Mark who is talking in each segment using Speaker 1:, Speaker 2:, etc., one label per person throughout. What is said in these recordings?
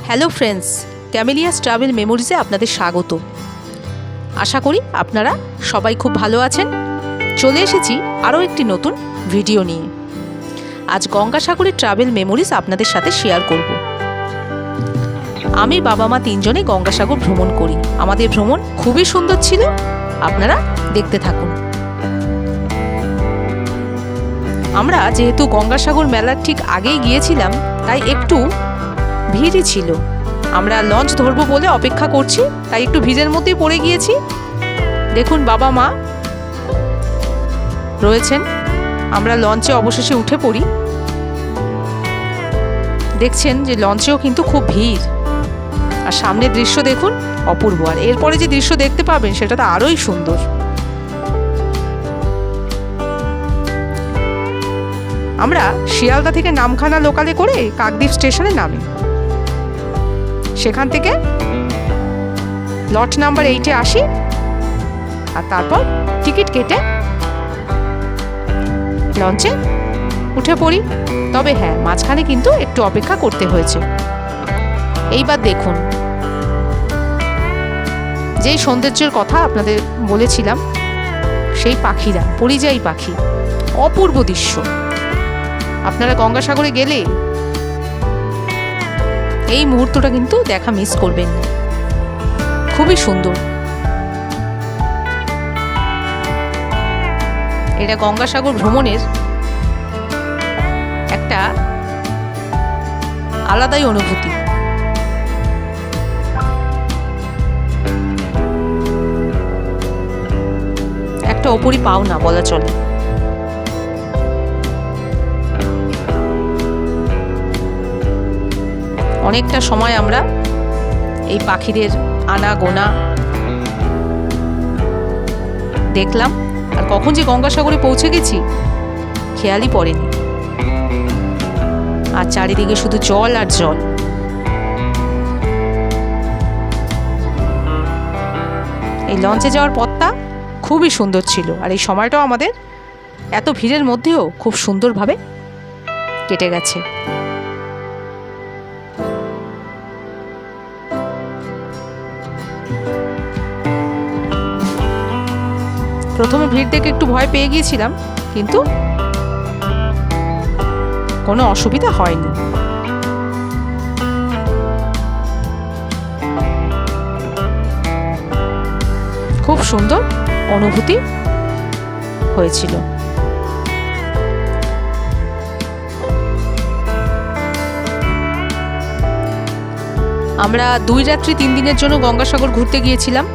Speaker 1: Hello friends, ক্যামেলিয়াস travel মেমোরিজে আপনাদের স্বাগত। আশা করি আপনারা সবাই খুব ভালো আছেন। চলে এসেছি আরও একটি নতুন ভিডিও নিয়ে। আজ গঙ্গাসাগরের ট্রাভেল মেমোরিজ আপনাদের সাথে শেয়ার করব। আমি বাবা মা তিনজনে গঙ্গাসাগর ভ্রমণ করি। আমাদের ভ্রমণ খুবই সুন্দর ছিল, আপনারা দেখতে থাকুন। আমরা যেহেতু গঙ্গাসাগর মেলার ঠিক আগেই গিয়েছিলাম, তাই একটু ভিড়ই ছিল। আমরা লঞ্চ ধরবো বলে অপেক্ষা করছি, তাই একটু ভিড়ের মধ্যেই পড়ে গিয়েছি। দেখুন বাবা মা রয়েছেন, আমরা লঞ্চে অবশেষে উঠে পড়ি। দেখছেন যে লঞ্চেও কিন্তু খুব ভিড়, আর সামনের দৃশ্য দেখুন অপূর্ব। আর এরপরে যে দৃশ্য দেখতে পাবেন সেটা তো আরোই সুন্দর। আমরা শিয়ালদা থেকে নামখানা লোকালে করে কাকদ্বীপ স্টেশনে নামি। সেখান থেকে লট নাম্বার 8-এ আসি, আর তারপর টিকিট কেটে লঞ্চে উঠে পড়ি। তবে হ্যাঁ, মাঝখানে কিন্তু একটু অপেক্ষা করতে হয়েছে। এইবার দেখুন, যেই সৌন্দর্যের কথা আপনাদের বলেছিলাম, সেই পাখিরা, পরিযায়ী পাখি, অপূর্ব দৃশ্য। আপনারা গঙ্গাসাগরে গেলে এই মুহূর্তটা কিন্তু দেখা মিস করবেন না, খুবই সুন্দর। এটা গঙ্গাসাগর ভ্রমণের একটা আলাদাই অনুভূতি। একটা অপরি পাওনা বলা চলে। অনেকটা সময় আমরা এই পাখিদের আনাগোনা দেখলাম, আর কখন যে গঙ্গাসাগরে পৌঁছে গেছি খেয়ালই পড়েনি। আর চারিদিকে শুধু জল আর জল। এই লঞ্চে যাওয়ার পথটা খুবই সুন্দর ছিল, আর এই সময়টাও আমাদের এত ভিড়ের মধ্যেও খুব সুন্দরভাবে কেটে গেছে। প্রথমে ভিড় দেখে একটু ভয় পেয়ে গিয়েছিলাম, কিন্তু কোনো অসুবিধা হয়নি। খুব সুন্দর অনুভূতি হয়েছিল। আমরা 2 রাত্রি 3 দিনের জন্য গঙ্গাসাগর ঘুরতে গিয়েছিলাম।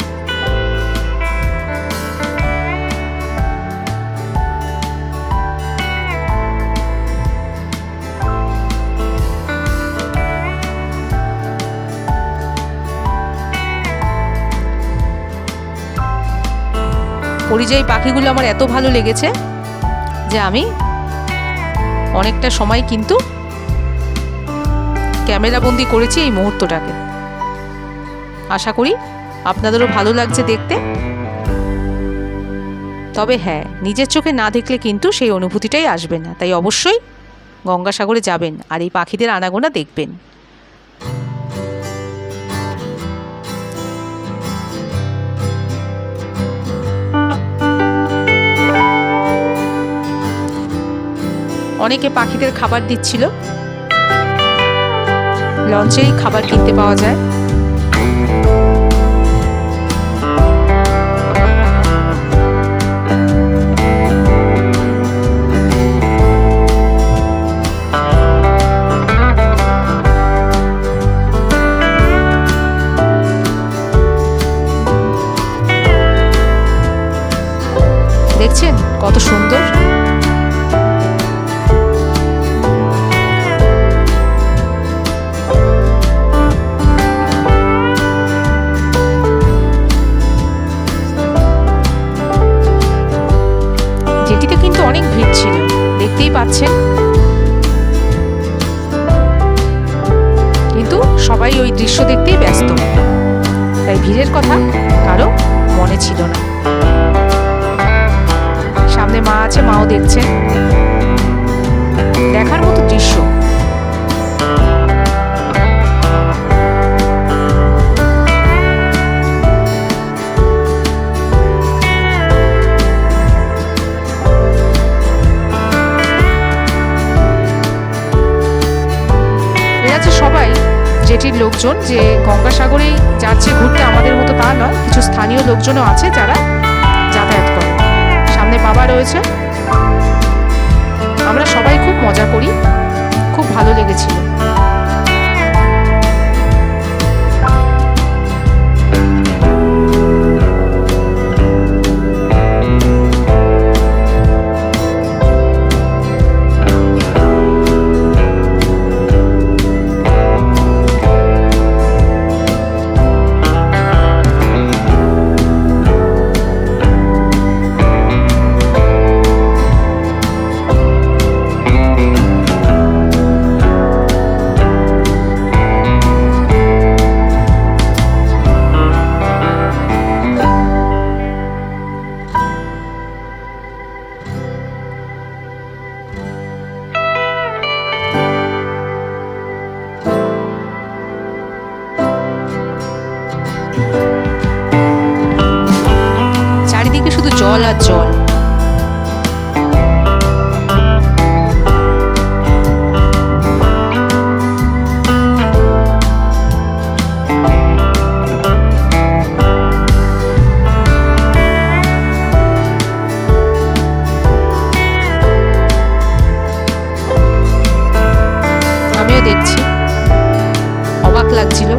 Speaker 1: পরিযায়ী পাখিগুলো আমার এত ভালো লেগেছে যে আমি অনেকটা সময় কিন্তু ক্যামেরাবন্দি করেছি এই মুহূর্তটাকে। আশা করি আপনাদেরও ভালো লাগছে দেখতে। তবে হ্যাঁ, নিজের চোখে না দেখলে কিন্তু সেই অনুভূতিটাই আসবে না। তাই অবশ্যই গঙ্গাসাগরে যাবেন আর এই পাখিদের আনাগোনা দেখবেন। অনেকে পাখিদের খাবার দিচ্ছিল। লঞ্চেই খাবার কিনতে পাওয়া যায়। দেখছেন কত সুন্দর। যেটিতে কিন্তু অনেক ভিড় ছিল, দেখতেই পাচ্ছেন। কিন্তু সবাই ওই দৃশ্য দেখতেই ব্যস্ত, তাই ভিড়ের কথা কারো মনে ছিল না। সামনে মা আছে, মাও দেখছেন। দেখার মতো দৃশ্য। সবাই জেটির লোকজন, যে গঙ্গাসাগরেই যাচ্ছে ঘুরতে আমাদের মতো তা নয়, কিছু স্থানীয় লোকজনও আছে যারা যাতায়াত করে। সামনে বাবা রয়েছে। আমরা সবাই খুব মজা করি, খুব ভালো লেগেছিল। চারিদিকে শুধু জল আর জল। আমিও দেখছি, অবাক লাগছিল।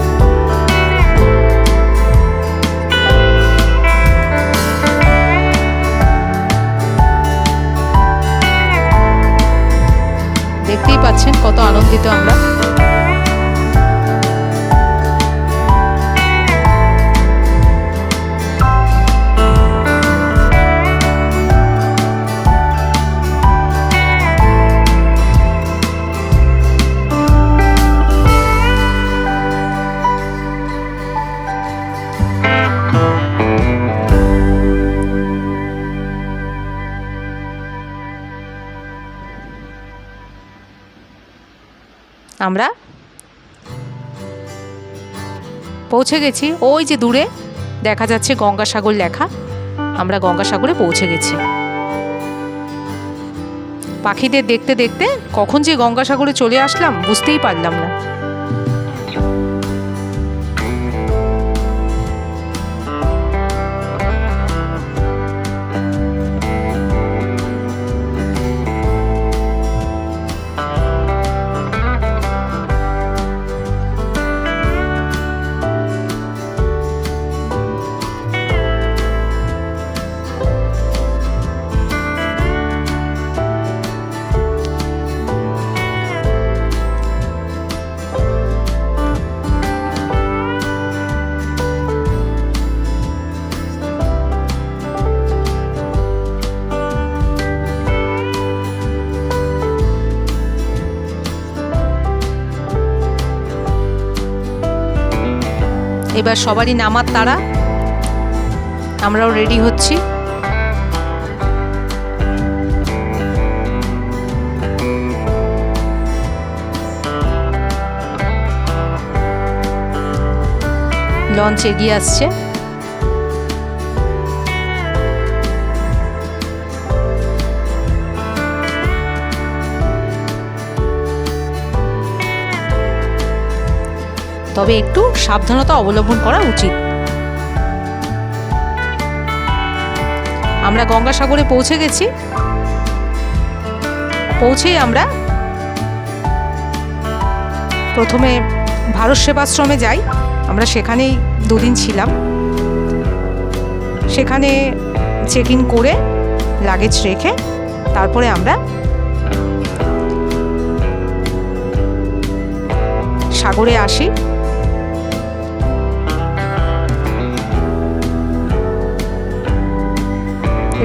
Speaker 1: দেখতেই পাচ্ছেন কত আনন্দিত আমরা। আমরা পৌঁছে গেছি, ওই যে দূরে দেখা যাচ্ছে গঙ্গাসাগর লেখা। আমরা গঙ্গাসাগরে পৌঁছে গেছি। পাখিদের দেখতে দেখতে কখন যে গঙ্গাসাগরে চলে আসলাম বুঝতেই পারলাম না। এবার সবারই নামার তাড়া, আমরাও রেডি হচ্ছি। লঞ্চ এগিয়ে আসছে। তবে একটু সাবধানতা অবলম্বন করা উচিত। আমরা গঙ্গাসাগরে পৌঁছে গেছি। পৌঁছেই আমরা প্রথমে ভারত সেবাশ্রমে যাই। আমরা সেখানেই দুদিন ছিলাম। সেখানে চেক ইন করে লাগেজ রেখে তারপরে আমরা সাগরে আসি।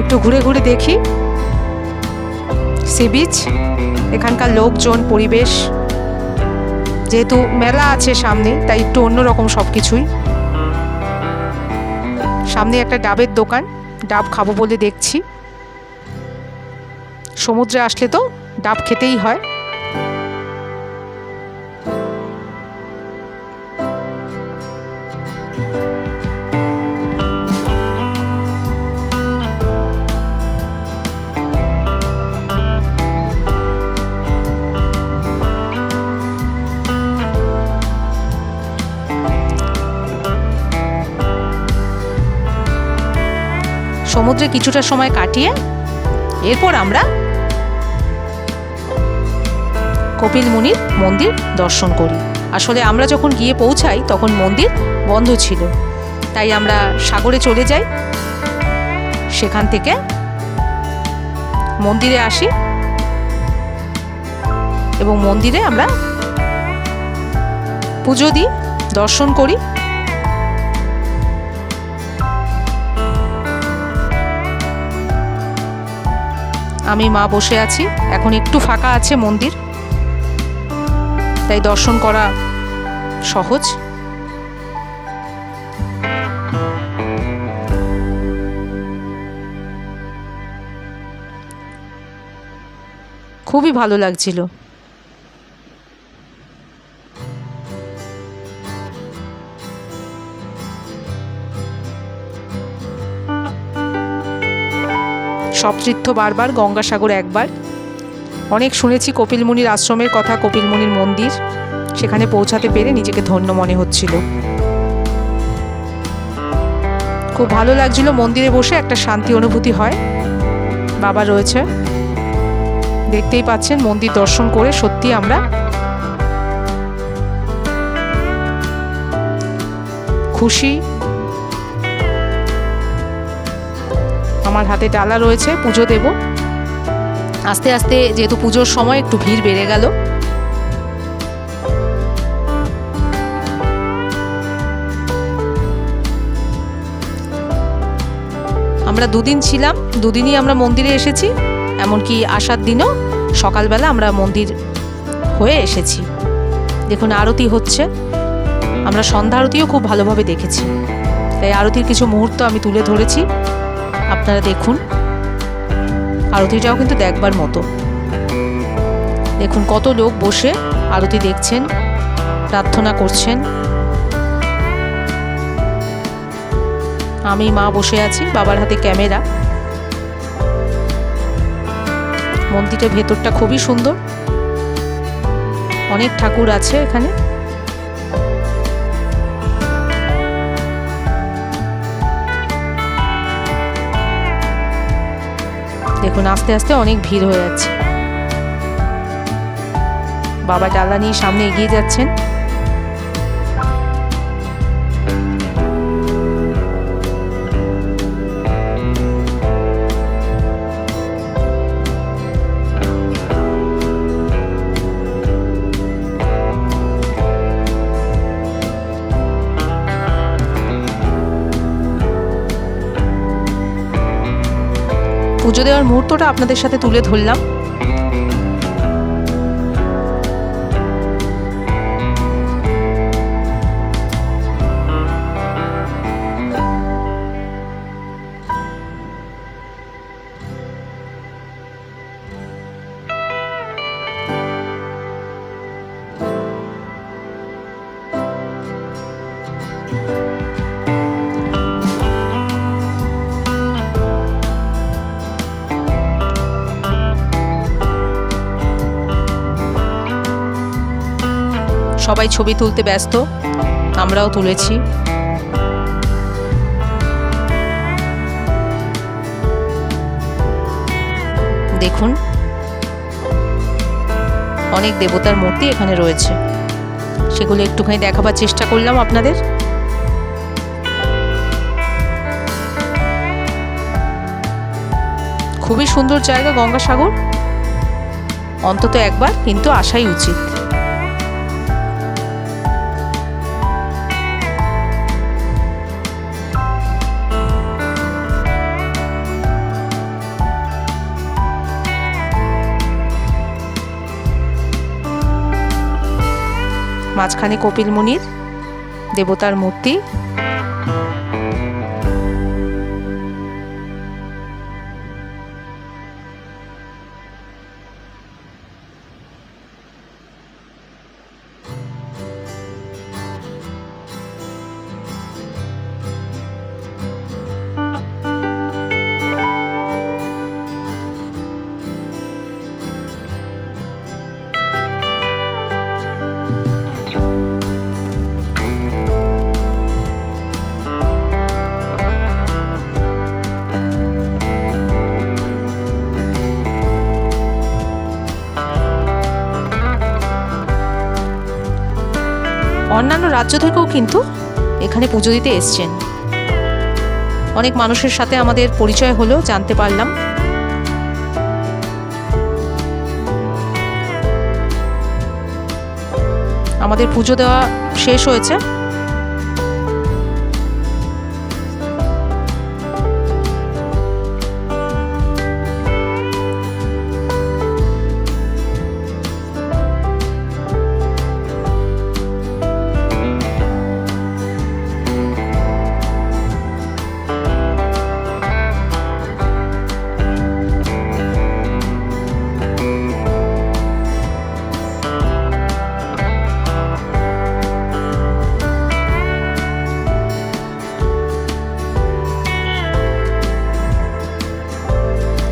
Speaker 1: একটু ঘুরে ঘুরে দেখি সি বিচ, এখানকার লোকজন, পরিবেশ। যেহেতু মেলা আছে সামনে, তাই একটু অন্যরকম সব কিছুই। সামনে একটা ডাবের দোকান, ডাব খাবো বলে দেখছি। সমুদ্রে আসলে তো ডাব খেতেই হয়। সমুদ্রে কিছুটা সময় কাটিয়ে এরপর আমরা কপিল মুনির মন্দির দর্শন করি। আসলে আমরা যখন গিয়ে পৌঁছাই তখন মন্দির বন্ধ ছিল, তাই আমরা সাগরে চলে যাই, সেখান থেকে মন্দিরে আসি এবং মন্দিরে আমরা পুজো দিই, দর্শন করি। আমি মা বসে আছি, এখন একটু ফাঁকা আছে মন্দির, তাই দর্শন করা সহজ। খুবই ভালো লাগছিল। সপ্তীর্থ বারবার, গঙ্গাসাগর একবার। অনেক শুনেছি কপিল মুনির আশ্রমের কথা, কপিল মুনির মন্দির, সেখানে পৌঁছাতে পেরে নিজেকে ধন্য মনে হচ্ছিল। খুব ভালো লাগছিল। মন্দিরে বসে একটা শান্তি অনুভূতি হয়। বাবা রয়েছে, দেখতেই পাচ্ছেন। মন্দির দর্শন করে সত্যি আমরা খুশি। আমার হাতে ডালা রয়েছে, পুজো দেব। আস্তে আস্তে যেহেতু পুজোর সময় একটু ভিড় বেড়ে গেল। আমরা দুদিন ছিলাম, দুদিনই আমরা মন্দিরে এসেছি, এমনকি আসার দিনও সকালবেলা আমরা মন্দির হয়ে এসেছি। দেখুন আরতি হচ্ছে, আমরা সন্ধ্যা আরতিও খুব ভালোভাবে দেখেছি, তাই আরতির কিছু মুহূর্ত আমি তুলে ধরেছি, আপনারা দেখুন। আরতিটাও কিন্তু দেখবার মতো। দেখুন কত লোক বসে আরতি দেখছেন, প্রার্থনা করছেন। আমি মা বসে আছি, বাবার হাতে ক্যামেরা। মন্দিরের ভেতরটা খুবই সুন্দর, অনেক ঠাকুর আছে এখানে। দেখুন আস্তে আস্তে অনেক ভিড় হয়ে যাচ্ছে। বাবা ডালা নিয়ে সামনে এগিয়ে যাচ্ছেন। পুজো দেওয়ার মুহূর্তটা আপনাদের সাথে তুলে ধরলাম। সবাই ছবি তুলতে ব্যস্ত, আমরাও তুলেছি। দেখুন অনেক দেবতার মূর্তি এখানে রয়েছে, সেগুলো একটুখানি দেখাবার চেষ্টা করলাম আপনাদের। খুবই সুন্দর জায়গা গঙ্গাসাগর, অন্তত একবার কিন্তু আসাই উচিত। মাঝখানে কপিল মুনির দেবতার মূর্তি। অন্যান্য রাজ্য থেকেও কিন্তু এখানে পুজো দিতে এসছেন। অনেক মানুষের সাথে আমাদের পরিচয় হলো, জানতে পারলাম। আমাদের পুজো দেওয়া শেষ হয়েছে।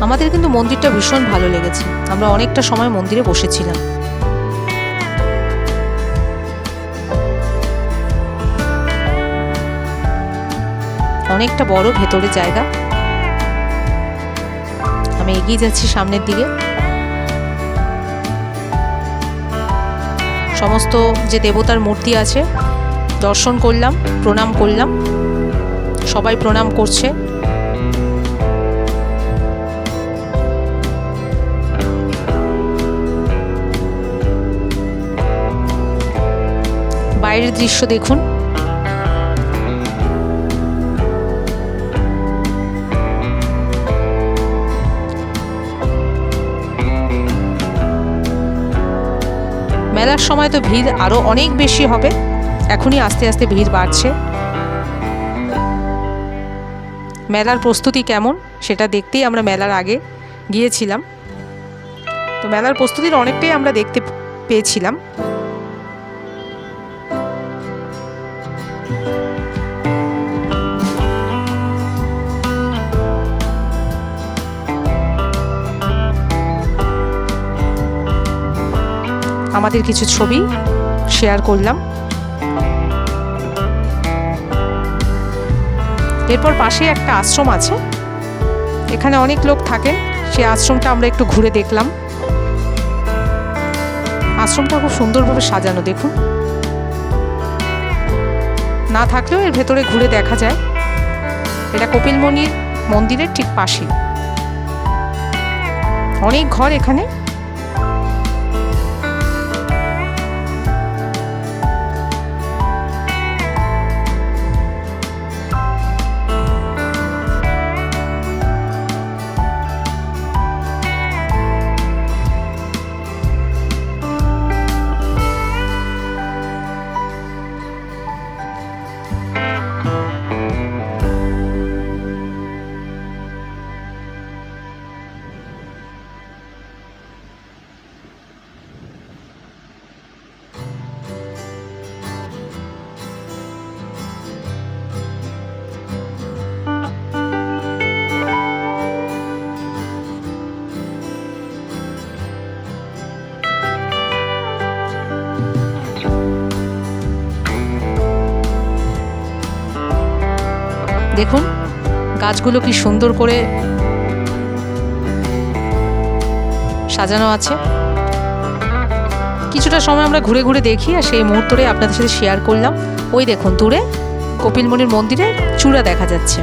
Speaker 1: আমাদের কিন্তু মন্দিরটা ভীষণ ভালো লেগেছে। আমরা অনেকটা সময় মন্দিরে বসেছিলাম। অনেকটা বড় ভেতরে জায়গা। আমি এগিয়ে যাচ্ছি সামনের দিকে। সমস্ত যে দেবতার মূর্তি আছে দর্শন করলাম, প্রণাম করলাম। সবাই প্রণাম করছে। বাইরের দৃশ্য দেখুন। মেলার সময় তো ভিড় আরো অনেক বেশি হবে। এখনই আস্তে আস্তে ভিড় বাড়ছে। মেলার প্রস্তুতি কেমন সেটা দেখতেই আমরা মেলার আগে গিয়েছিলাম। তো মেলার প্রস্তুতির অনেকটাই আমরা দেখতে পেয়েছিলাম। আমাদের কিছু ছবি শেয়ার করলাম। এরপর পাশে একটা আশ্রম আছে, এখানে অনেক লোক থাকেন। সেই আশ্রমটা আমরা একটু ঘুরে দেখলাম। আশ্রমটা খুব সুন্দরভাবে সাজানো, দেখুন। না থাকলেও এর ভেতরে ঘুরে দেখা যায়। এটা কপিলমুনির মন্দিরের ঠিক পাশে। অনেক ঘর এখানে। দেখুন গাছগুলো কি সুন্দর করে সাজানো আছে। কিছুটা সময় আমরা ঘুরে ঘুরে দেখি আর সেই মুহূর্তে আপনাদের সাথে শেয়ার করলাম। ওই দেখুন দূরে কপিলমুনির মন্দিরের চূড়া দেখা যাচ্ছে।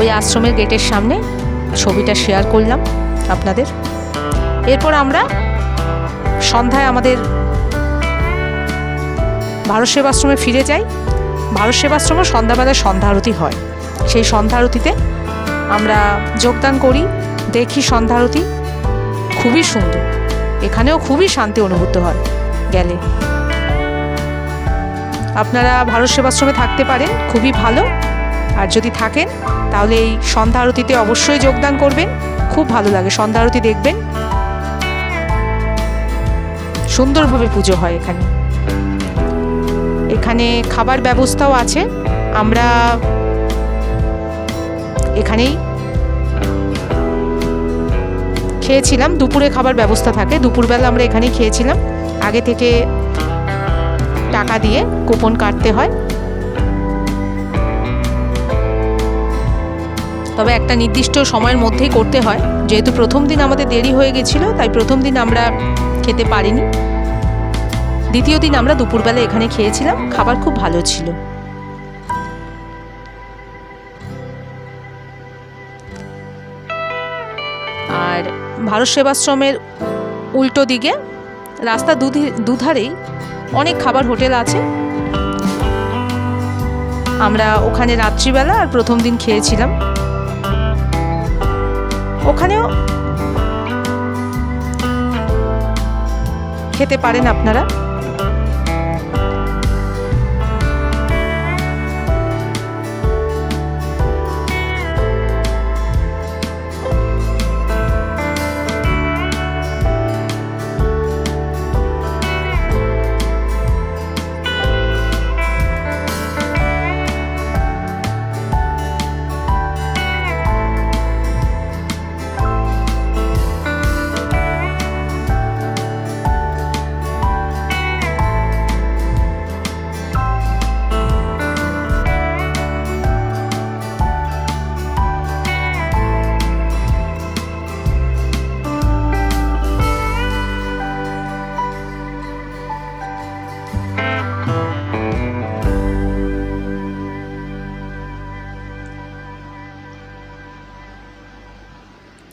Speaker 1: ওই আশ্রমের গেটের সামনে ছবিটা শেয়ার করলাম আপনাদের। এরপর আমরা সন্ধ্যায় আমাদের ভারত সেবাশ্রমে ফিরে যাই। ভারত সেবাশ্রমে সন্ধ্যাবেলায় সন্ধ্যা আরতি হয়। সেই সন্ধ্যা আরতিতে আমরা যোগদান করি, দেখি সন্ধ্যা আরতি। খুবই সুন্দর, এখানেও খুবই শান্তি অনুভূত হয় গেলে। আপনারা ভারত সেবাশ্রমে থাকতে পারেন, খুবই ভালো। আর যদি থাকেন তাহলে এই সন্ধ্যা আরতিতে অবশ্যই যোগদান করবেন। খুব ভালো লাগে, সন্ধ্যা আরতি দেখবেন। সুন্দরভাবে পুজো হয় এখানে। এখানে খাবার ব্যবস্থাও আছে, আমরা এখানেই খেয়েছিলাম। দুপুরে খাবার ব্যবস্থা থাকে, দুপুরবেলা আমরা এখানেই খেয়েছিলাম। আগে থেকে টাকা দিয়ে কুপন কাটতে হয়, তবে একটা নির্দিষ্ট সময়ের মধ্যেই করতে হয়। যেহেতু প্রথম দিন আমাদের দেরি হয়ে গেছিল, তাই প্রথম দিন আমরা খেতে পারিনি। দ্বিতীয় দিন আমরা দুপুরবেলা এখানে খেয়েছিলাম, খাবার খুব ভালো ছিল। আর ভারত সেবাশ্রমের উল্টো দিকে রাস্তা দুধারেই অনেক খাবার হোটেল আছে। আমরা ওখানে রাত্রিবেলা আর প্রথম দিন খেয়েছিলাম। ওখানেও খেতে পারেন আপনারা।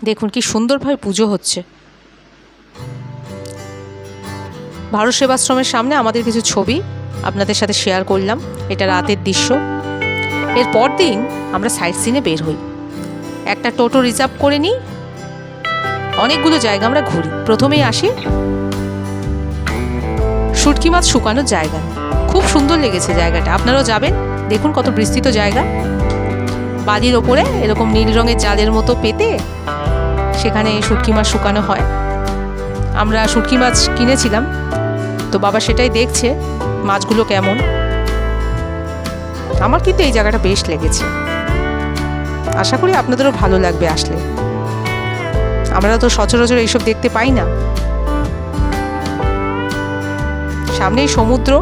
Speaker 1: দেখুন কি সুন্দরভাবে পুজো হচ্ছে। ভারত সেবাশ্রমের সামনে আমাদের কিছু ছবি আপনাদের সাথে শেয়ার করলাম। এটা রাতের দৃশ্য। এরপর দিন আমরা সাইট সিনে বের হই, একটা টোটো রিজার্ভ করে নিই, অনেকগুলো জায়গা আমরা ঘুরি। প্রথমেই আসি শুটকি মাছ শুকানোর জায়গা। খুব সুন্দর লেগেছে জায়গাটা, আপনারাও যাবেন, দেখুন কত বিস্তৃত জায়গা। বালির ওপরে এরকম নীল রঙের জালের মতো পেতে সেখানে শুটকি মাছ শুকানো হয়। আমরা শুটকি মাছ কিনেছিলাম, তো বাবা সেটাই দেখছে মাছগুলো কেমন। আমার কিন্তু এই জায়গাটা বেশ লেগেছে, আশা করি আপনাদেরও ভালো লাগবে আসলে। আমরা তো সচরাচর এইসব দেখতে পাই না। সামনেই সমুদ্র,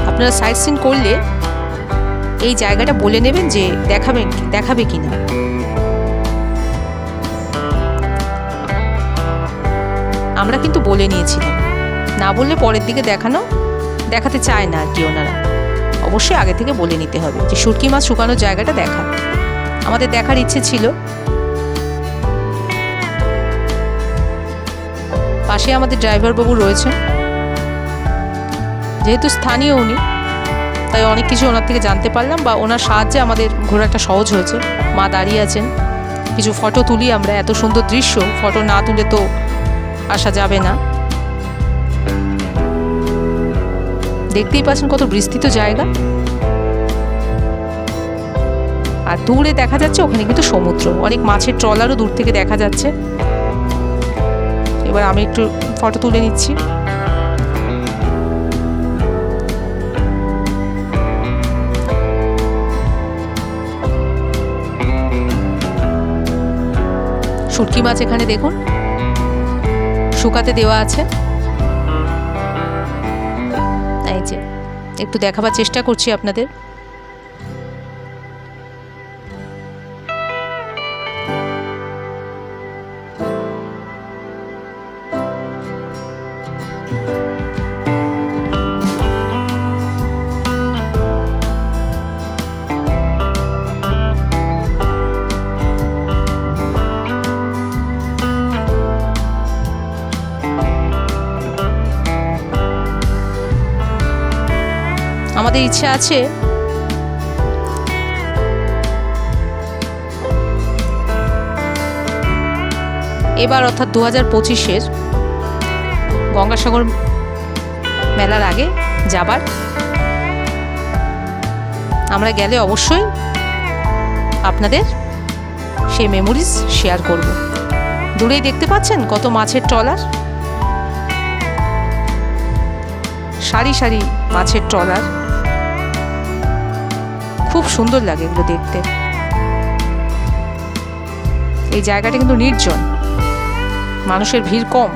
Speaker 1: আপনারা সাইট সিন করলে এই জায়গাটা বলে নেবেন যে দেখাবে কিনা। আমরা কিন্তু বলে নিয়েছিলাম, না বললে পরের দিকে দেখাতে চায় না আর কি ওনারা। অবশ্যই আগে থেকে বলে নিতে হবে যে শুটকি মাছ শুকানোর জায়গাটা আমাদের দেখার ইচ্ছে ছিল। পাশে আমাদের ড্রাইভার বাবু রয়েছেন, যেহেতু স্থানীয় উনি, তাই অনেক কিছু ওনার থেকে জানতে পারলাম, বা ওনার সাহায্যে আমাদের ঘোরাটা সহজ হয়েছে। মা দাঁড়িয়ে আছেন, কিছু ফটো তুলি আমরা। এত সুন্দর দৃশ্য, ফটো না তুলে তো আসা যাবে না। দেখতেই পাচ্ছেন কত বিস্তৃত জায়গা, আর দূরে দেখা যাচ্ছে ওখানে কিন্তু সমুদ্র, অনেক মাছের ট্রলারও দূর থেকে দেখা যাচ্ছে। এবার আমি একটু ফটো তুলে নিচ্ছি। শুটকি মাছ এখানে দেখুন শুকাতে দেওয়া আছে। এই যে একটু দেখাবার চেষ্টা করছি আপনাদের। আমাদের ইচ্ছা আছে এবার, অর্থাৎ 2025-এর গঙ্গাসাগর মেলার আগে যাবার। আমরা গেলে অবশ্যই আপনাদের সেই মেমোরিজ শেয়ার করব। দূরেই দেখতে পাচ্ছেন কত মাছের ট্রলার, সারি সারি মাছের ট্রলার। খুব সুন্দর লাগে এগুলো দেখতে। এই জায়গাটা কিন্তু নির্জন, মানুষের ভিড় কম।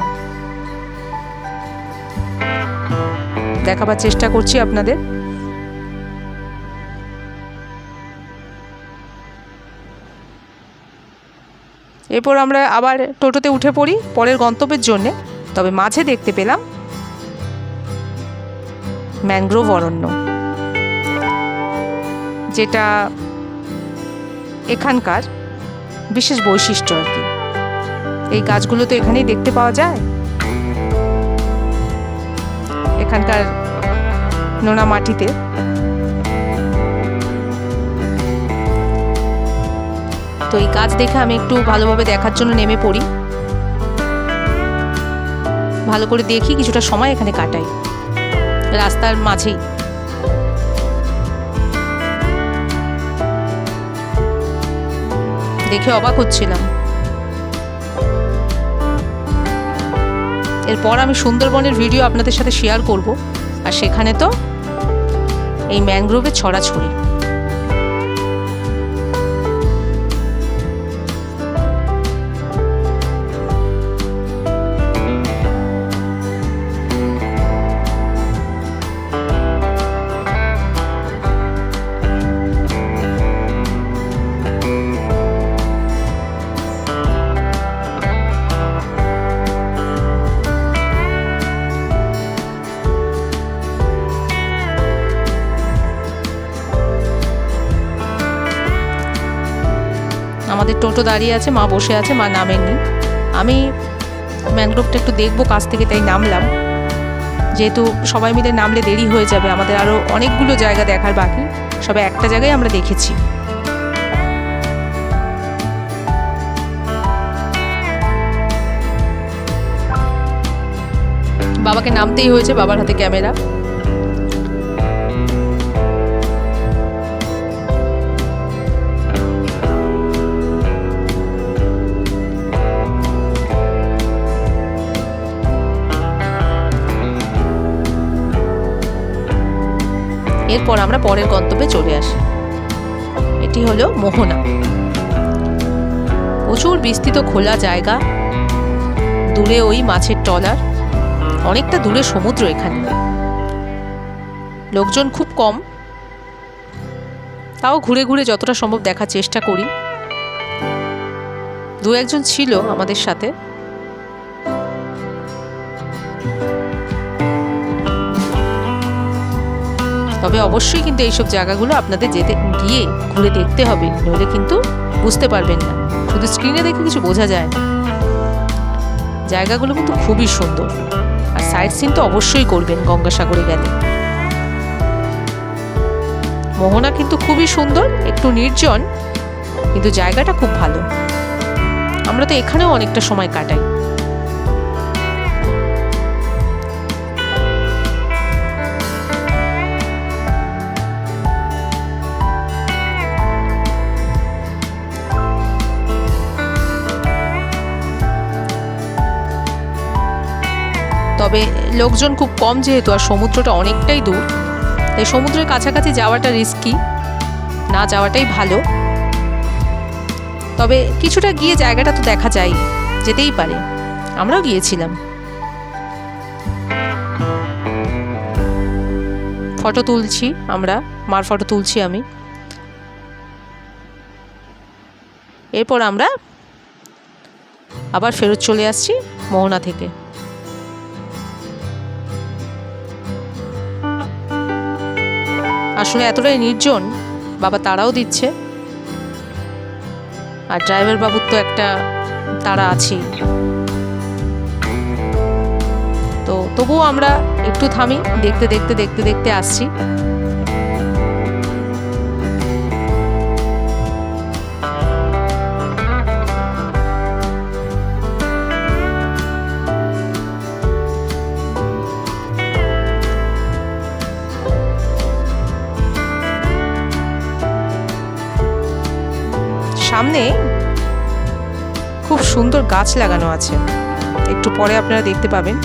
Speaker 1: দেখাবার চেষ্টা করছি আপনাদের। এরপর আমরা আবার টোটোতে উঠে পড়ি পরের গন্তব্যের জন্যে। তবে মাঝে দেখতে পেলাম ম্যানগ্রোভ অরণ্য, যেটা এখানকার বিশেষ বৈশিষ্ট্য আর কি। এই গাছগুলো তো এখানেই দেখতে পাওয়া যায়, এখানকার নোনা মাটিতে। তো এই গাছ দেখে আমি একটু ভালোভাবে দেখার জন্য নেমে পড়ি, ভালো করে দেখি, কিছুটা সময় এখানে কাটাই রাস্তার মাঝেই। দেখে অবাক হচ্ছিলাম। এরপর আমি সুন্দরবনের ভিডিও আপনাদের সাথে শেয়ার করব, আর সেখানে তো এই ম্যানগ্রোভের ছড়াছড়ি। আমাদের টোটো দাঁড়িয়ে আছে, মা বসে আছে, মা নামেননি। আমি ম্যানগ্রোভটা একটু দেখবো কাছ থেকে, তাই নামলাম। যেহেতু সবাই মিলে নামলে দেরি হয়ে যাবে, আমাদের আরও অনেকগুলো জায়গা দেখার বাকি, সবে একটা জায়গায় আমরা দেখেছি। বাবাকে নামতেই হয়েছে, বাবার হাতে ক্যামেরা। এরপর আমরা পরের গন্তব্যে চলে আসি। এটি হলো মোহনা। প্রচুর বিস্তৃত খোলা জায়গা, দূরে ওই মাছের ট্রলার, অনেকটা দূরে সমুদ্র। এখানে লোকজন খুব কম, তাও ঘুরে ঘুরে যতটা সম্ভব দেখার চেষ্টা করি। দু একজন ছিল আমাদের সাথে। তবে অবশ্যই কিন্তু এইসব জায়গাগুলো আপনাদের গিয়ে ঘুরে দেখতে হবে, নইলে কিন্তু বুঝতে পারবেন না। শুধু স্ক্রিনে দেখে কিছু বোঝা যায় না। জায়গাগুলো কিন্তু খুবই সুন্দর, আর সাইট সিন তো অবশ্যই করবেন গঙ্গাসাগরে গেলে। মোহনা কিন্তু খুবই সুন্দর, একটু নির্জন, কিন্তু জায়গাটা খুব ভালো। আমরা তো এখানেও অনেকটা সময় কাটাই। তবে লোকজন খুব কম যেহেতু, আর সমুদ্রটা অনেকটাই দূর, তাই সমুদ্রের কাছাকাছি যাওয়াটা রিস্কি, না যাওয়াটাই ভালো। তবে কিছুটা গিয়ে জায়গাটা তো দেখা যায়, যেতেই পারে। আমরাও গিয়েছিলাম। ফটো তুলছি আমরা, মার ফটো তুলছি আমি। এরপর আমরা আবার ফেরত চলে আসছি মোহনা থেকে। আসলে এতটাই নির্জন, বাবা তাড়াও দিচ্ছে, আর ড্রাইভার বাবুর তো একটা তাড়া আছে। তো তবুও আমরা একটু থামি, দেখতে দেখতে দেখতে দেখতে আসছি। সামনে খুব সুন্দর গাছ লাগানো আছে, একটু পরে আপনারা দেখতে পাবেন।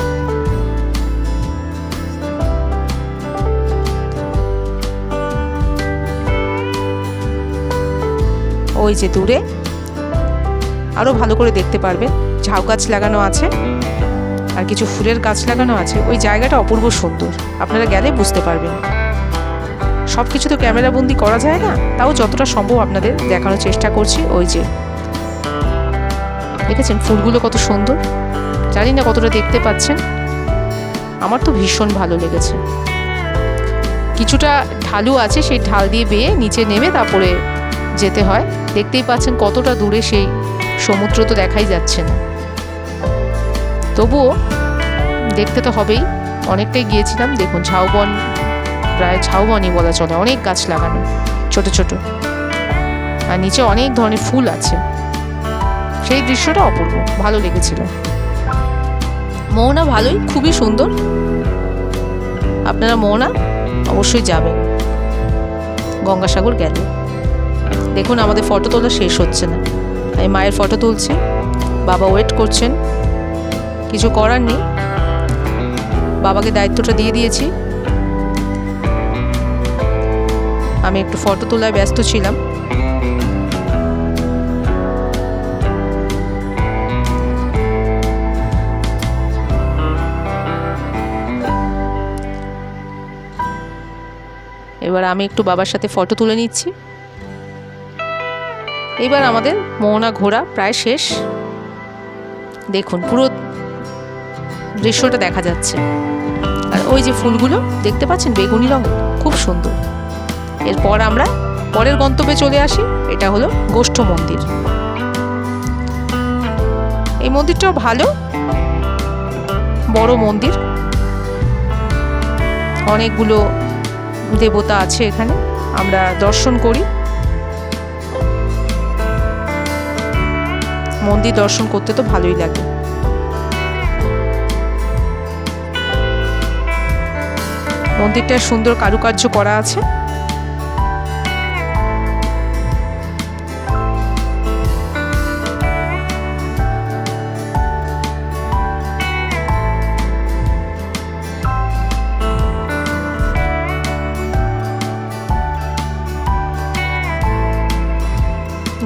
Speaker 1: ওই যে দূরে আরো ভালো করে দেখতে পারবেন ঝাউ গাছ লাগানো আছে আর কিছু ফুলের গাছ লাগানো আছে। ওই জায়গাটা অপূর্ব সুন্দর, আপনারা গেলে বুঝতে পারবেন। সব কিছু তো ক্যামেরা বন্দি করা যায় না, তাও যতটা সম্ভব আপনাদের দেখানোর চেষ্টা করছি। ওই যে দেখেছেন ফুলগুলো কত সুন্দর, জানি না কতটা দেখতে পাচ্ছেন, আমার তো ভীষণ ভালো লেগেছে। কিছুটা ঢালু আছে, সেই ঢাল দিয়ে বেয়ে নিচে নেমে তারপরে যেতে হয়। দেখতেই পাচ্ছেন কতটা দূরে, সেই সমুদ্র তো দেখাই যাচ্ছে না, তবুও দেখতে তো হবেই। অনেকটাই গিয়েছিলাম, দেখুন ঝাউবন, প্রায় ঝাউবনই বলা চলে, অনেক গাছ লাগানো ছোট ছোট, আর নিচে অনেক ধরনের ফুল আছে। সেই দৃশ্যটা অপূর্ব, ভালো লেগেছিল। মোহনা ভালোই, খুবই সুন্দর, আপনারা মোহনা অবশ্যই যাবেন গঙ্গাসাগর গেলে। দেখুন আমাদের ফটো তোলা শেষ হচ্ছে না, আমি মায়ের ফটো তুলছি, বাবা ওয়েট করছেন, কিছু করার নেই, বাবাকে দায়িত্বটা দিয়ে দিয়েছি। আমি একটু ফটো তোলায় ব্যস্ত ছিলাম। এবার আমি একটু বাবার সাথে ফটো তুলে নিচ্ছি। এবার আমাদের মোহনা ঘোরা প্রায় শেষ, দেখুন পুরো দৃশ্যটা দেখা যাচ্ছে। আর ওই যে ফুলগুলো দেখতে পাচ্ছেন বেগুনি রঙের, খুব সুন্দর। এরপর আমরা পরের গন্তব্যে চলে আসি, এটা হলো গোষ্ঠ মন্দির। এই মন্দিরটাও ভালো, বড় মন্দির, অনেকগুলো দেবতা আছে এখানে, আমরা দর্শন করি। মন্দির দর্শন করতে তো ভালোই লাগে। মন্দিরটা সুন্দর কারুকার্য করা আছে।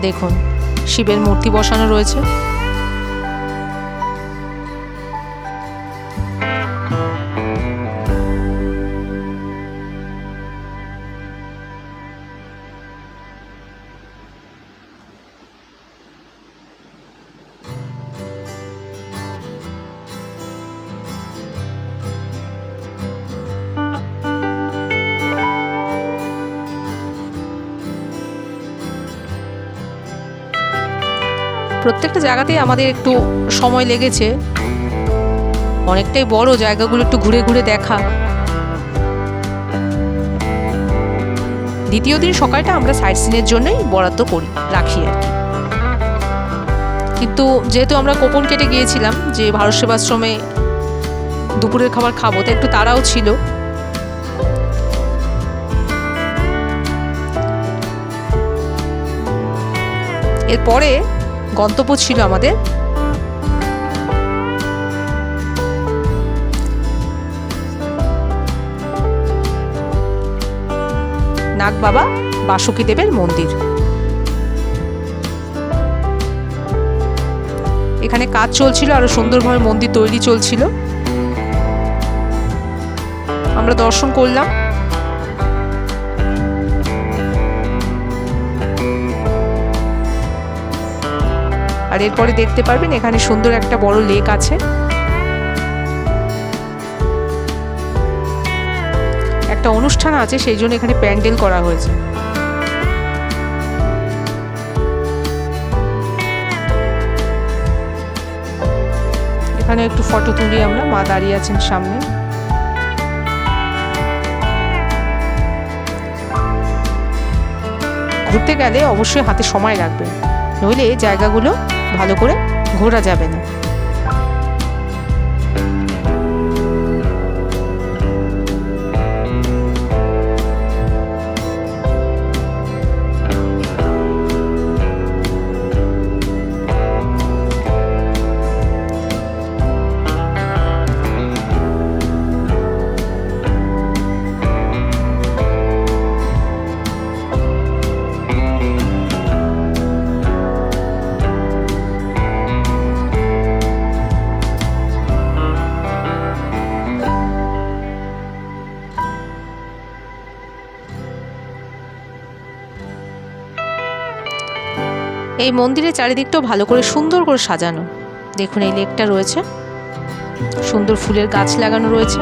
Speaker 1: দেখুন শিবের মূর্তি বসানো রয়েছে। প্রত্যেকটা জায়গাতেই আমাদের একটু সময় লেগেছে, অনেকটাই বড়, জায়গাগুলো একটু ঘুরে ঘুরে দেখা। দ্বিতীয় দিন সকালটা আমরা সাইট সিনের জন্যই বরাদ্দ করি, রাখি আর কি। কিন্তু যেহেতু আমরা কোপন কেটে গিয়েছিলাম যে ভারত সেবাশ্রমে দুপুরের খাবার খাবো, তাই একটু তাড়াও ছিল। এরপরে গন্তব্য ছিল আমাদের নাগ বাবা বাসুকী দেবের মন্দির। এখানে কাজ চলছিল, আরো সুন্দরভাবে মন্দির তৈরি চলছিল। আমরা দর্শন করলাম। আর এরপরে দেখতে পারবেন এখানে সুন্দর একটা বড় লেক আছে। একটা অনুষ্ঠান আছে, সেই জন্য এখানে প্যান্ডেল করা হয়েছে। এখানে একটু ফটো তুলি আমরা, মা দাঁড়িয়ে আছেন সামনে। ঘুরতে গেলে অবশ্যই হাতে সময় রাখবেন, নইলে জায়গাগুলো ভালো করে ঘোরা যাবে না। এই মন্দিরের চারিদিকটাও ভালো করে সুন্দর করে সাজানো। দেখুন এই লেকটা রয়েছে, সুন্দর ফুলের গাছ লাগানো রয়েছে।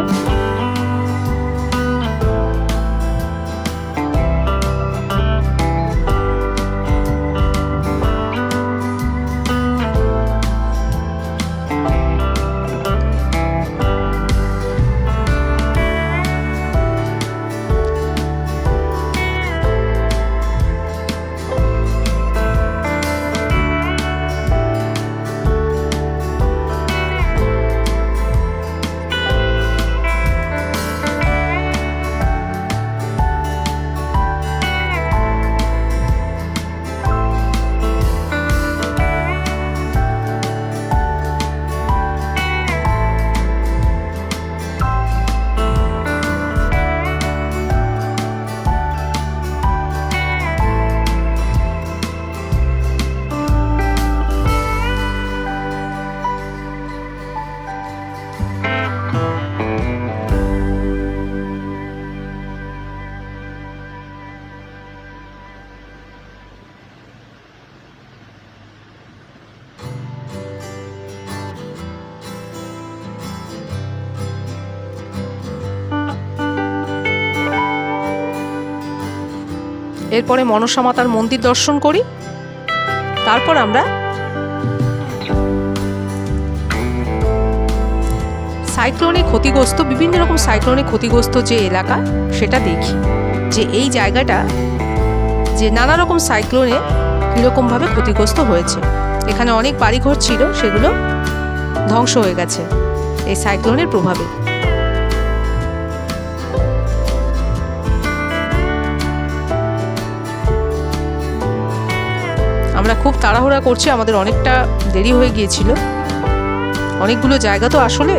Speaker 1: এরপরে মনসা মাতার মন্দির দর্শন করি। তারপর আমরা সাইক্লোনে ক্ষতিগ্রস্ত, বিভিন্ন রকম সাইক্লোনে ক্ষতিগ্রস্ত যে এলাকা সেটা দেখি, যে এই জায়গাটা যে নানা রকম সাইক্লোনে কীরকমভাবে ক্ষতিগ্রস্ত হয়েছে। এখানে অনেক বাড়িঘর ছিল, সেগুলো ধ্বংস হয়ে গেছে এই সাইক্লোনের প্রভাবে। আমরা খুব তাড়াহুড়া করছি, আমাদের অনেকটা দেরি হয়ে গিয়েছিল। অনেকগুলো জায়গা তো আসলে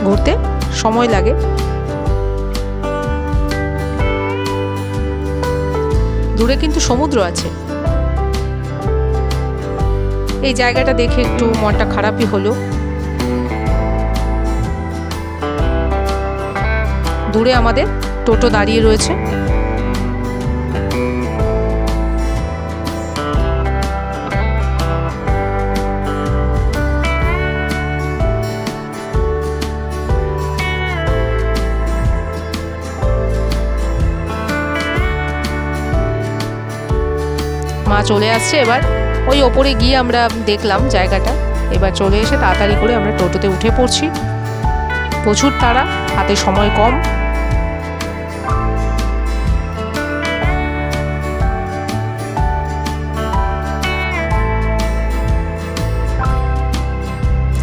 Speaker 1: ঘুরতে সময় লাগে। দূরে কিন্তু সমুদ্র আছে। এই জায়গাটা দেখে একটু মনটা খারাপই হলো। দূরে আমাদের টোটো দাঁড়িয়ে রয়েছে। মা চলে আসছে। এবার ওই ওপরে গিয়ে আমরা দেখলাম জায়গাটা। এবার চলে এসে তাড়াতাড়ি করে আমরা টোটোতে উঠে পড়ছি। প্রচুর তাড়া, হাতে সময় কম।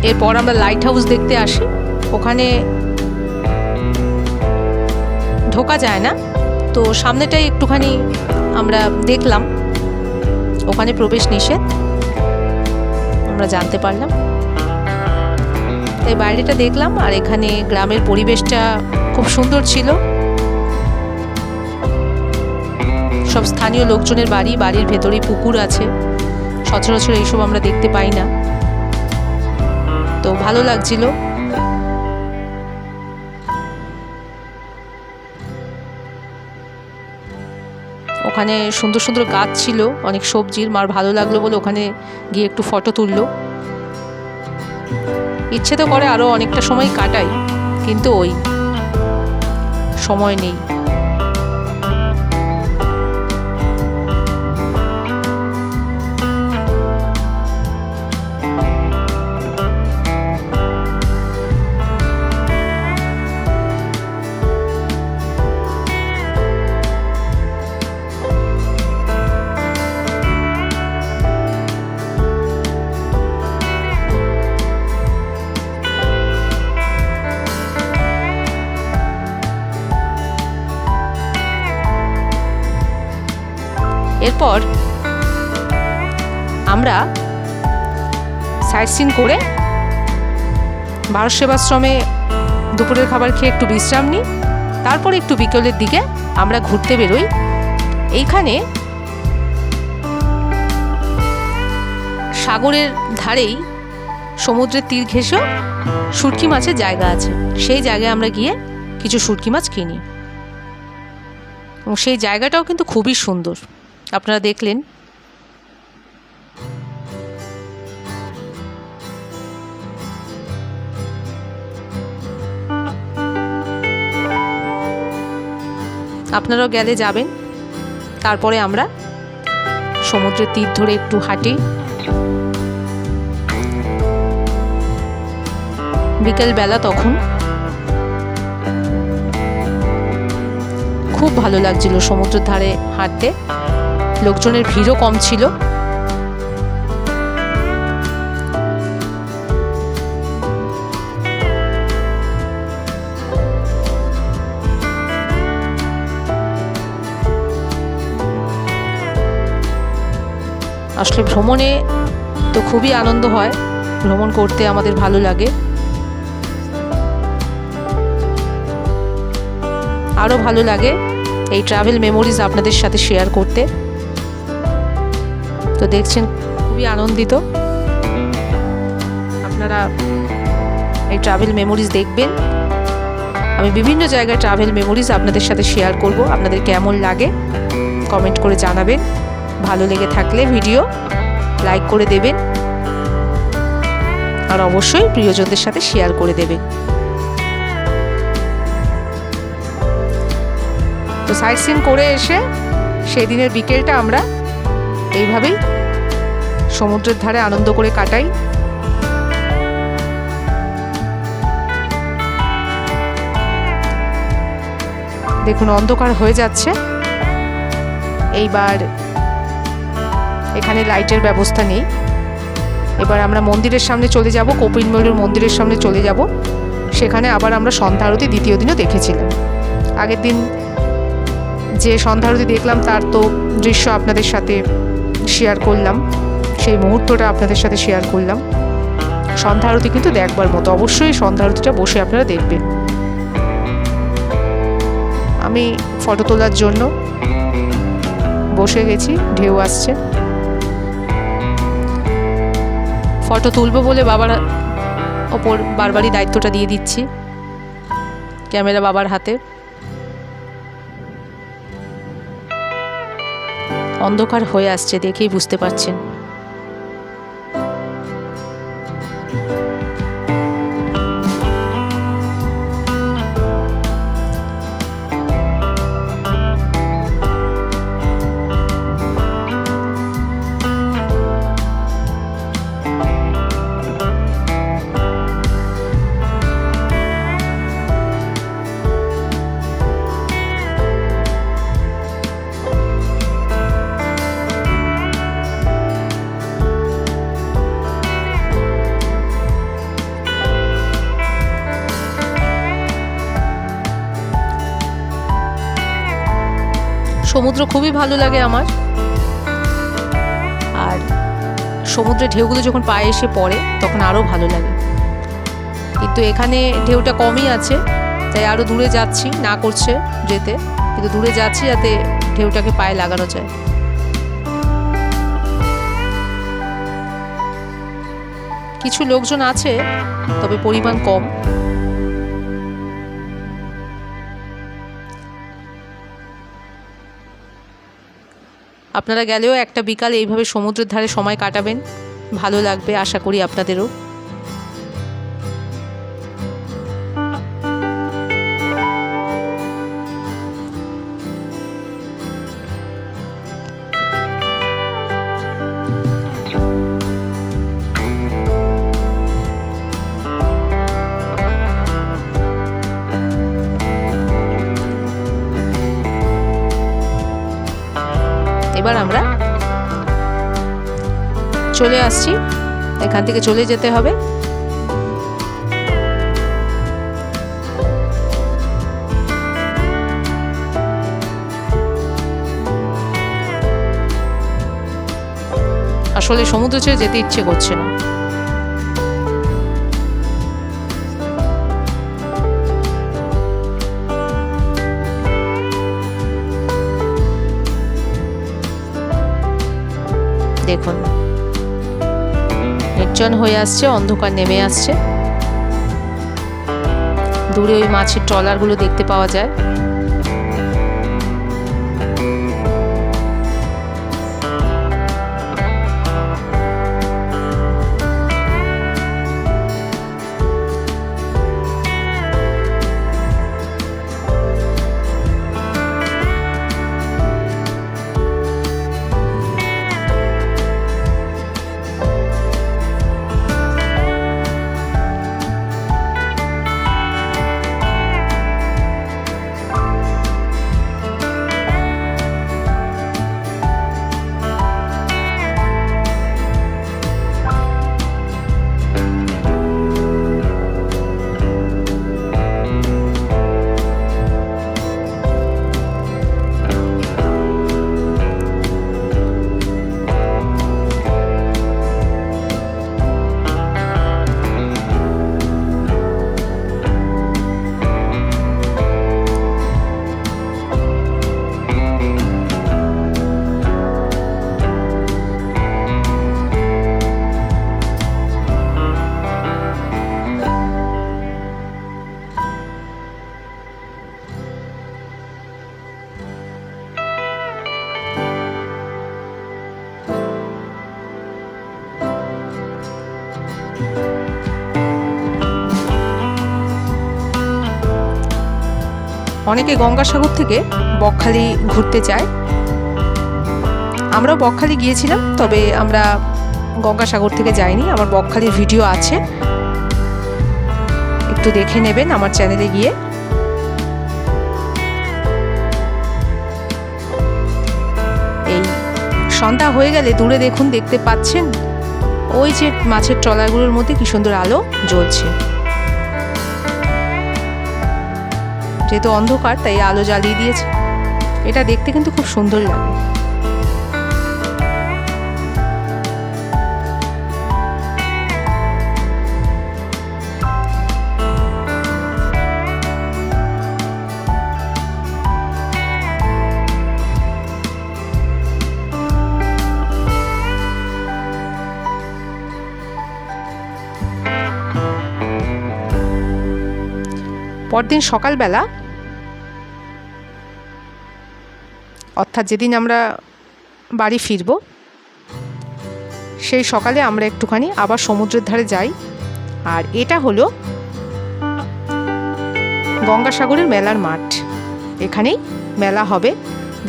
Speaker 1: এরপর আমরা লাইট হাউস দেখতে আসি। ওখানে ঢোকা যায় না, তো সামনেটাই একটুখানি আমরা দেখলাম, ওখানে প্রবেশ নিষেধ, আমরা জানতে পারলাম। তাই বাইরেটা দেখলাম। আর এখানে গ্রামের পরিবেশটা খুব সুন্দর ছিল। সব স্থানীয় লোকজনের বাড়ি, বাড়ির ভেতরেই পুকুর আছে। সচরাচর এইসব আমরা দেখতে পাই না, তো ভালো লাগছিল। ওখানে সুন্দর সুন্দর গাছ ছিল, অনেক সবজির। মার ভালো লাগলো বলে ওখানে গিয়ে একটু ফটো তুললো। ইচ্ছে তো করে আরও অনেকটা সময় কাটাই, কিন্তু ওই সময় নেই। এরপর আমরা সাইট সিন করে ভারত সেবাশ্রমে দুপুরের খাবার খেয়ে একটু বিশ্রাম নিই। তারপর একটু বিকেলের দিকে আমরা ঘুরতে বেরোই। এইখানে সাগরের ধারেই সমুদ্রের তীর ঘেঁষেও শুটকি মাছের জায়গা আছে। সেই জায়গায় আমরা গিয়ে কিছু শুটকি মাছ কিনি, এবং সেই জায়গাটাও কিন্তু খুবই সুন্দর, আপনারা দেখলেন। আপনারাও গেলে যাবেন। তারপরে আমরা সমুদ্রের তীর ধরে একটু হাঁটি। বিকেলবেলা তখন খুব ভালো লাগছিল সমুদ্রের ধারে হাঁটতে, লোকজনের ভিড়ও কম ছিল। আসলে ভ্রমণে তো খুবই আনন্দ হয়, ভ্রমণ করতে আমাদের ভালো লাগে। আরও ভালো লাগে এই ট্রাভেল মেমোরিজ আপনাদের সাথে শেয়ার করতে। তো দেখছেন খুবই আনন্দিত। আপনারা এই ট্রাভেল মেমোরিজ দেখবেন। আমি বিভিন্ন জায়গায় ট্রাভেল মেমোরিজ আপনাদের সাথে শেয়ার করব। আপনাদের কেমন লাগে কমেন্ট করে জানাবেন। ভালো লেগে থাকলে ভিডিও লাইক করে দেবেন, আর অবশ্যই প্রিয়জনদের সাথে শেয়ার করে দেবেন। তো সাইট সিন করে এসে সেদিনের বিকেলটা আমরা এইভাবেই সমুদ্রের ধারে আনন্দ করে কাটাই। দেখুন অন্ধকার হয়ে যাচ্ছে। এইবার এখানে লাইটের ব্যবস্থা নেই। এবার আমরা মন্দিরের সামনে চলে যাব, কপিল ময়ূর মন্দিরের সামনে চলে যাব। সেখানে আবার আমরা সন্ধ্যা আরতি দ্বিতীয় দিনও দেখেছিলাম। আগের দিন যে সন্ধ্যা আরতি দেখলাম তার তো দৃশ্য আপনাদের সাথে শেয়ার করলাম, সেই মুহূর্তটা আপনাদের সাথে শেয়ার করলাম। সন্ধ্যা আরতি কিন্তু দেখবার মতো, অবশ্যই সন্ধ্যা আরতিটা বসে আপনারা দেখবেন। আমি ফটো তোলার জন্য বসে গেছি, ঢেউ আসছে। ফটো তুলবো বলে বাবার ওপর বারবারই দায়িত্বটা দিয়ে দিচ্ছি, ক্যামেরা বাবার হাতে। অন্ধকার হয়ে আসছে, দেখেই বুঝতে পারছেন। সমুদ্র খুবই ভালো লাগে আমার। আর সমুদ্রের ঢেউগুলো যখন পায়ে এসে পড়ে তখন আরও ভালো লাগে। কিন্তু এখানে ঢেউটা কমই আছে, তাই আরও দূরে যাচ্ছি, না করছে যেতে, কিন্তু দূরে যাচ্ছি যাতে ঢেউটাকে পায়ে লাগানো যায়। কিছু লোকজন আছে, তবে পরিমাণ কম। আপনারা গেলেও একটা বিকাল এইভাবে সমুদ্রের ধারে সময় কাটাবেন, ভালো লাগবে আশা করি আপনাদেরও। এবার আমরা চলে আসছি, এখান থেকে চলে যেতে হবে। আসলে সমুদ্র ছেড়ে যেতে ইচ্ছে করছে না। দেখুন নির্জন হয়ে আসছে, অন্ধকার নেমে আসছে। দূরে ওই মাছের ট্রলারগুলো দেখতে পাওয়া যায়। অনেকে গঙ্গাসাগর থেকে বকখালি ঘুরতে যায়। আমরাও বকখালি গিয়েছিলাম, তবে আমরা গঙ্গাসাগর থেকে যাইনি। আমার বকখালির ভিডিও আছে, একটু দেখে নেবেন আমার চ্যানেলে গিয়ে। এই সন্ধ্যা হয়ে গেলে দূরে দেখুন, দেখতে পাচ্ছেন ওই যে মাছের ট্রলারগুলোর মধ্যে কি সুন্দর আলো জ্বলছে। যেহেতু অন্ধকার তাই আলো জ্বালিয়ে দিয়েছে। এটা দেখতে কিন্তু খুব সুন্দর লাগে। পরদিন সকালবেলা, অর্থাৎ যেদিন আমরা বাড়ি ফিরব, সেই সকালে আমরা একটুখানি আবার সমুদ্রের ধারে যাই। আর এটা হলো গঙ্গাসাগরের মেলার মাঠ। এখানেই মেলা হবে।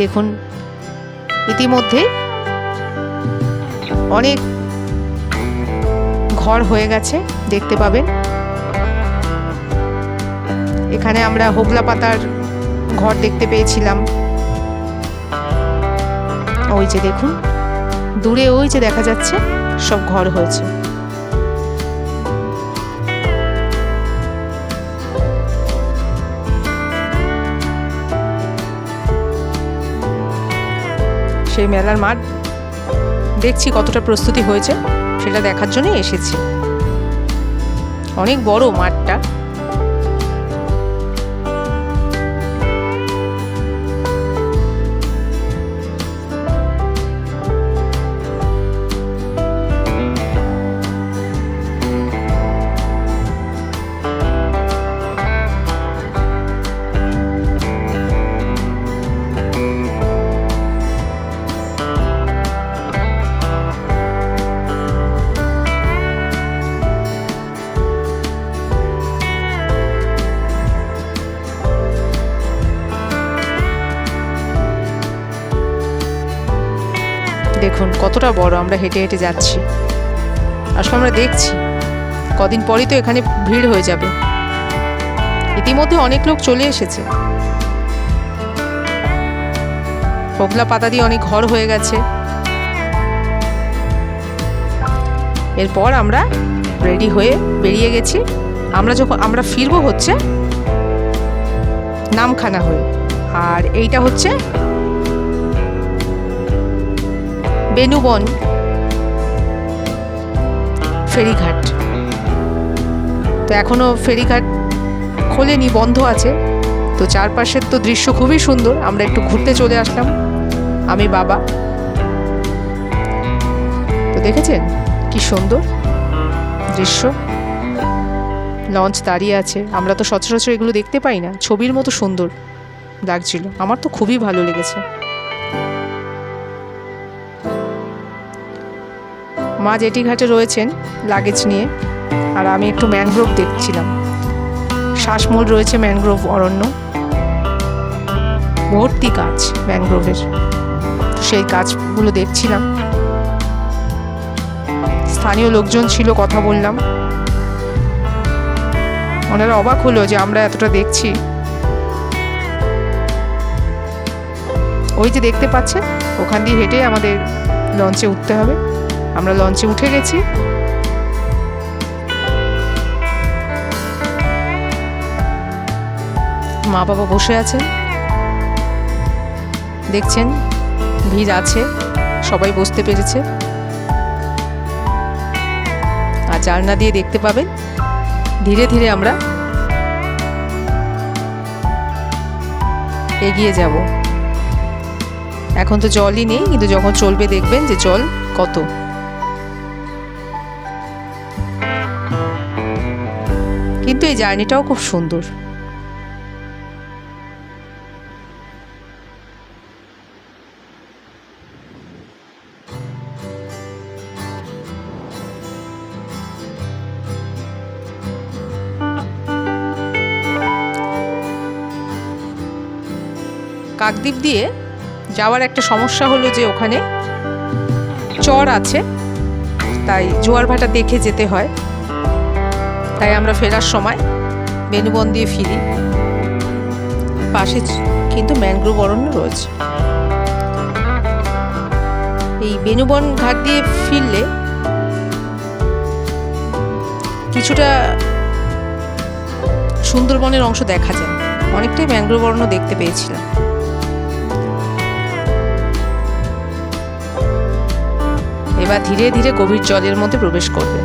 Speaker 1: দেখুন, ইতিমধ্যে অনেক ঘর হয়ে গেছে, দেখতে পাবেন। এখানে আমরা হোগলা পাতার ঘর দেখতে পেয়েছিলাম। ওই যে দেখুন, দূরে ওই যে দেখা যাচ্ছে সব ঘর হয়েছে। সেই মেলার মাঠ দেখছি কতটা প্রস্তুতি হয়েছে, সেটা দেখার জন্য এসেছি। অনেক বড় মাঠটা। দেখুন কতটা বড়, আমরা হেঁটে হেঁটে যাচ্ছি। আসলে আমরা দেখছি কদিন পরই তো এখানে ভিড় হয়ে যাবে। ইতিমধ্যে অনেক লোক চলে এসেছে। হোগলা পাতা দিয়ে অনেক ঘর হয়ে গেছে। এরপর আমরা রেডি হয়ে বেরিয়ে গেছি। আমরা ফিরবো হচ্ছে নামখানা হয়ে। আর এইটা হচ্ছে বেনুবন ফেরিঘাট। তো এখনো ফেরিঘাট খোলেনি, বন্ধ আছে। তো চারপাশের তো দৃশ্য খুবই সুন্দর। আমরা একটু ঘুরতে চলে আসলাম, আমি বাবা। তো দেখেছেন কি সুন্দর দৃশ্য। লঞ্চ দাঁড়িয়ে আছে। আমরা তো সচরাচর এগুলো দেখতে পাই না। ছবির মতো সুন্দর লাগছিল। আমার তো খুবই ভালো লেগেছে। মা জেটি ঘাটে রয়েছেন লাগেজ নিয়ে, আর আমি একটু ম্যানগ্রোভ দেখছিলাম। শ্বাসমূল রয়েছে ম্যানগ্রোভ অরণ্য, ভর্তি গাছ ম্যানগ্রোভের। সেই গাছগুলো দেখছিলাম। স্থানীয় লোকজন ছিল, কথা বললাম। ওনারা অবাক হলো যে আমরা এতটা দেখছি। ওই যে দেখতে পাচ্ছেন, ওখান দিয়ে হেঁটে আমাদের লঞ্চে উঠতে হবে। আমরা লঞ্চে উঠে গেছি। মা বাবা বসে আছেন, দেখছেন ভিড় আছে, সবাই বসতে পেরেছে। আর জানলা দিয়ে দেখতে পাবেন ধীরে ধীরে আমরা এগিয়ে যাব। এখন তো জলই নেই, কিন্তু যখন চলবে দেখবেন যে জল কত। কিন্তু এই জার্নিটাও খুব সুন্দর। কাকদ্বীপ দিয়ে যাওয়ার একটা সমস্যা হলো যে ওখানে চর আছে, তাই জোয়ার ভাটা দেখে যেতে হয়। তাই আমরা ফেরার সময় বেনুবন দিয়ে ফিরি। পাশে কিন্তু ম্যানগ্রোভ অরণ্য রয়েছে। এই বেনুবন ঘাট দিয়ে ফিরলে কিছুটা সুন্দরবনের অংশ দেখা যায়, অনেকটাই ম্যানগ্রোভ অরণ্য দেখতে পেয়েছিলাম। এবার ধীরে ধীরে গভীর জলের মধ্যে প্রবেশ করবে।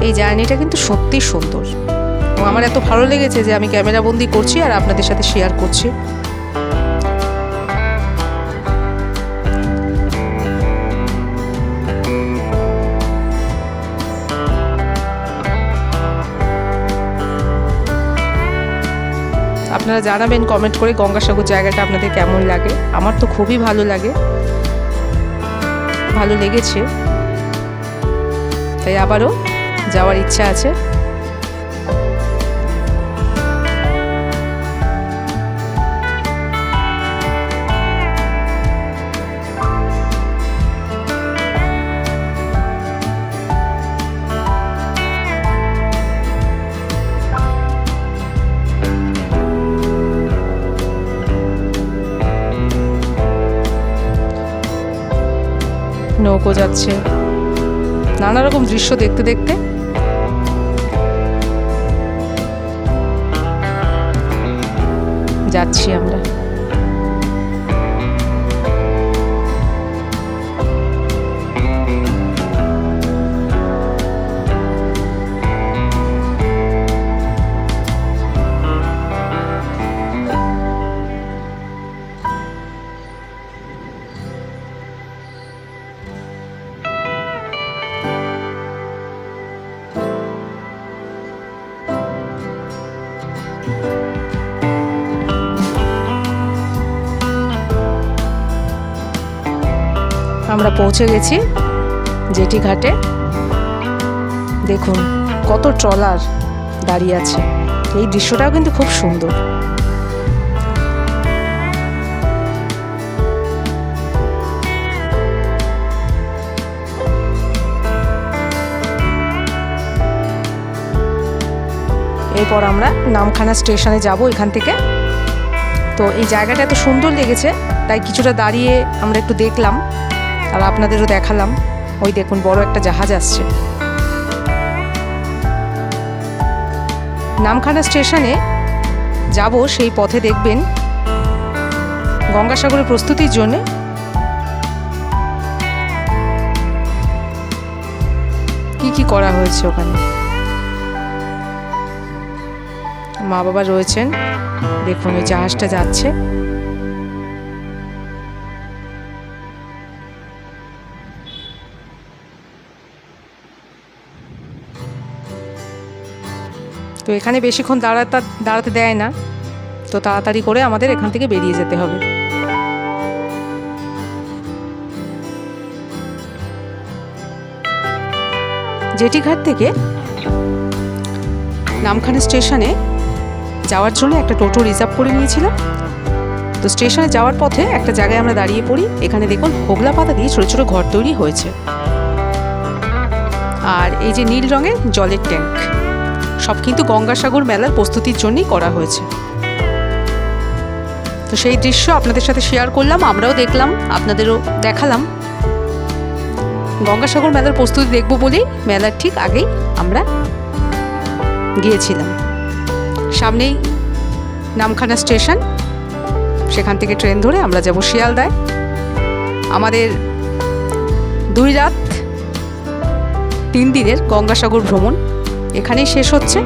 Speaker 1: এই জার্নিটা কিন্তু সত্যি সুন্দর এবং আমার এত ভালো লেগেছে যে আমি ক্যামেরা বন্দি করছি আর আপনাদের সাথে শেয়ার করছি। আপনারা জানাবেন কমেন্ট করে গঙ্গাসাগর জায়গাটা আপনাদের কেমন লাগে। আমার তো খুবই ভালো লেগেছে, তাই আবারও যাওয়ার ইচ্ছা আছে। নৌকো যাচ্ছে, নানা রকম দৃশ্য দেখতে দেখতে যাচ্ছি আমরা। আমরা পৌঁছে গেছি জেটি ঘাটে। দেখুন কত ট্রলার দাঁড়িয়ে আছে, এই দৃশ্যটাও কিন্তু খুব সুন্দর। এরপর আমরা নামখানা স্টেশনে যাব এখান থেকে। তো এই জায়গাটা এত সুন্দর লেগেছে তাই কিছুটা দাঁড়িয়ে আমরা একটু দেখলাম আর আপনাদেরও দেখালাম। ওই দেখুন বড় একটা জাহাজ আসছে। নামখানা স্টেশনে যাব, সেই পথে দেখবেন গঙ্গাসাগরের প্রস্তুতির জন্য কি করা হয়েছে। ওখানে মা বাবা রয়েছেন, দেখুন ওই জাহাজটা যাচ্ছে। তো এখানে বেশিক্ষণ দাঁড়াতে দেয় না, তো তাড়াতাড়ি করে আমাদের এখান থেকে বেরিয়ে যেতে হবে। জেটি ঘাট থেকে নামখানা স্টেশনে যাওয়ার জন্য একটা টোটো রিজার্ভ করে নিয়েছিলাম। তো স্টেশনে যাওয়ার পথে একটা জায়গায় আমরা দাঁড়িয়ে পড়ি। এখানে দেখুন হোগলা পাতা দিয়ে ছোটো ছোটো ঘর তৈরি হয়েছে, আর এই যে নীল রঙের জলের ট্যাঙ্ক, সব কিন্তু গঙ্গাসাগর মেলার প্রস্তুতির জন্যই করা হয়েছে। তো সেই দৃশ্য আপনাদের সাথে শেয়ার করলাম, আমরাও দেখলাম, আপনাদেরও দেখালাম। গঙ্গাসাগর মেলার প্রস্তুতি দেখব বলেই মেলার ঠিক আগেই আমরা গিয়েছিলাম। সামনেই নামখানা স্টেশন, সেখান থেকে ট্রেন ধরে আমরা যাব শিয়ালদায়। আমাদের 2 রাত 3 দিনের গঙ্গাসাগর ভ্রমণ এখানেই শেষ হচ্ছে।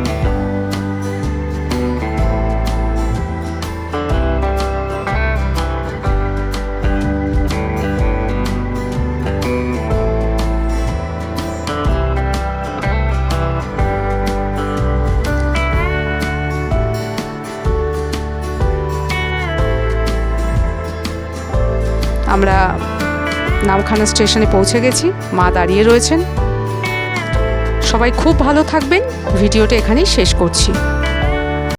Speaker 1: আমরা নামখানা স্টেশনে পৌঁছে গেছি, মা দাঁড়িয়ে রয়েছেন। সবাই খুব ভালো থাকবেন। ভিডিওটা এখানেই শেষ করছি।